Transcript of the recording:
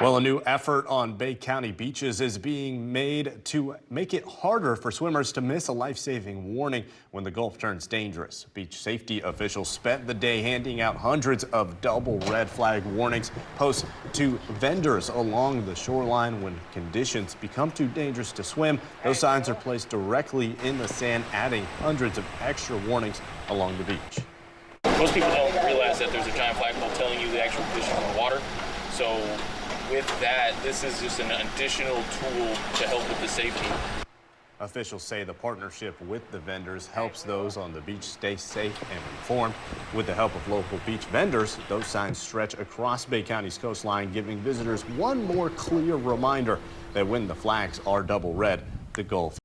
Well, a new effort on Bay County beaches is being made to make it harder for swimmers to miss a life-saving warning when the Gulf turns dangerous. Beach safety officials spent the day handing out hundreds of double red flag warnings posted to vendors along the shoreline. When conditions become too dangerous to swim, those signs are placed directly in the sand, adding hundreds of extra warnings along the beach. Most people don't realize that there's a giant flagpole telling you the actual conditions in the water. So with that, this is just an additional tool to help with the safety. Officials say the partnership with the vendors helps those on the beach stay safe and informed. With the help of local beach vendors, those signs stretch across Bay County's coastline, giving visitors one more clear reminder that when the flags are double red, the Gulf